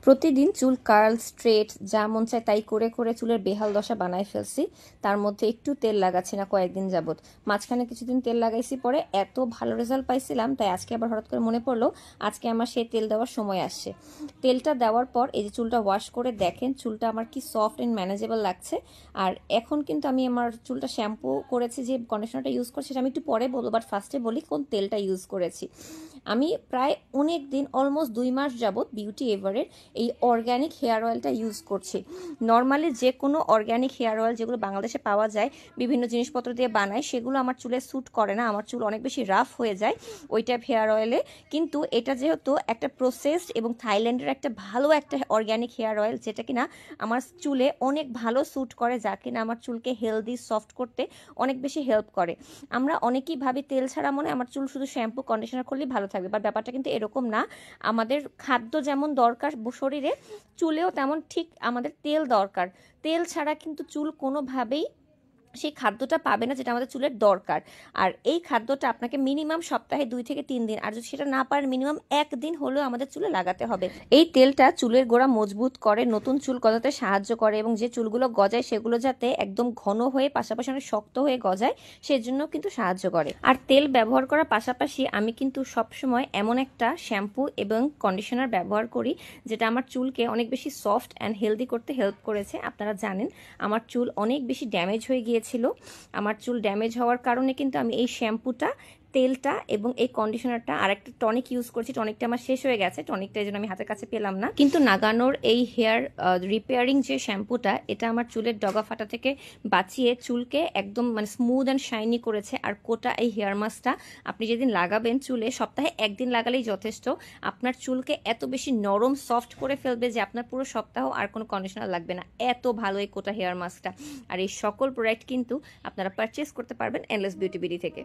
প্রতিদিন চুল curl straight যা মন চায় তাই করে করে চুলের বেহাল দশা বানায় ফেলছি। তার মধ্যে একটু তেল লাগাচ্ছি না কয়েকদিন যাবত। মাঝখানে কিছুদিন তেল লাগাইছি, পরে এত ভালো রেজাল্ট পাইছিলাম, তাই আজকে আবার হঠাৎ করে মনে পড়লো আজকে আমার সেই তেল দেওয়ার সময় আসছে। তেলটা দেওয়ার পর এই যে চুলটা ওয়াশ করে দেখেন, চুলটা আমার কি সফট অ্যান্ড ম্যানেজেবল লাগছে। আর এখন কিন্তু আমি আমার চুলটা শ্যাম্পু করেছি, যে কন্ডিশনারটা ইউজ করছি সেটা আমি একটু পরে বলবো, বাট ফার্স্টে বলি কোন তেলটা ইউজ করেছি। আমি প্রায় অনেক দিন, অলমোস্ট 2 মাস যাবত বিউটি এভারের এই অর্গ্যানিক হেয়ার অয়েলটা ইউজ করছি। নর্মালি যে কোনো অর্গ্যানিক হেয়ার অয়েল যেগুলো বাংলাদেশে পাওয়া যায় বিভিন্ন জিনিসপত্র দিয়ে বানায়, সেগুলো আমার চুলে স্যুট করে না, আমার চুল অনেক বেশি রাফ হয়ে যায় ওই টাইপ হেয়ার অয়েলে। কিন্তু এটা যেহেতু একটা প্রসেসড এবং থাইল্যান্ডের একটা ভালো একটা অর্গ্যানিক হেয়ার অয়েল, যেটা কিনা আমার চুলে অনেক ভালো স্যুট করে, যা কিনা আমার চুলকে হেলদি সফট করতে অনেক বেশি হেল্প করে। আমরা অনেকেই ভাবি তেল ছাড়া মনে আমার চুল শুধু শ্যাম্পু কন্ডিশনার করলেই ভালো থাকবে, বাট ব্যাপারটা কিন্তু এরকম না। আমাদের খাদ্য যেমন দরকার শরীরে, চুলেও তেমন ঠিক আমাদের তেল দরকার। তেল ছাড়া কিন্তু চুল কোনোভাবেই সেই খাদ্যটা পাবে না যেটা আমাদের চুলের দরকার। আর এই খাদ্যটা আপনাকে মিনিমাম সপ্তাহে 2 থেকে 3 দিন, আর যদি সেটা না পারেন মিনিমাম 1 দিন হলেও আমাদের চুলে লাগাতে হবে। এই তেলটা চুলের গোড়া মজবুত করে, নতুন চুল গজাতে সাহায্য করে, এবং যে চুলগুলো গজায় সেগুলো যাতে একদম ঘন হয়ে পাশাপাশি অনেক শক্ত হয়ে গজায় সেজন্য কিন্তু সাহায্য করে। আর তেল ব্যবহার করার পাশাপাশি আমি কিন্তু সবসময় এমন একটা শ্যাম্পু এবং কন্ডিশনার ব্যবহার করি যেটা আমার চুলকে অনেক বেশি সফট অ্যান্ড হেলদি করতে হেল্প করেছে। আপনারা জানেন আমার চুল অনেক বেশি ড্যামেজ হয়ে গিয়েছিল। আমার চুল ড্যামেজ হওয়ার কারণে কিন্তু আমি এই শ্যাম্পুটা, তেলটা এবং এই কন্ডিশনারটা আর একটা টনিক ইউজ করছি। টনিকটা আমার শেষ হয়ে গেছে, টনিকটা এই জন্য আমি হাতের কাছে পেলাম না। কিন্তু নাগানোর এই হেয়ার রিপেয়ারিং যে শ্যাম্পুটা, এটা আমার চুলের ডগা ফাটা থেকে বাঁচিয়ে চুলকে একদম মানে স্মুথ অ্যান্ড শাইনি করেছে। আর কোটা এই হেয়ার মাস্কটা আপনি যেদিন লাগাবেন চুলে, সপ্তাহে 1 দিন লাগালেই যথেষ্ট। আপনার চুলকে এত বেশি নরম সফট করে ফেলবে যে আপনার পুরো সপ্তাহ আর কোনো কন্ডিশনার লাগবে না। এত ভালো এই কোটা হেয়ার মাস্কটা। আর এই সকল প্রোডাক্ট কিন্তু আপনারা পারচেস করতে পারবেন এন্ডলেস বিউটি বিডি থেকে।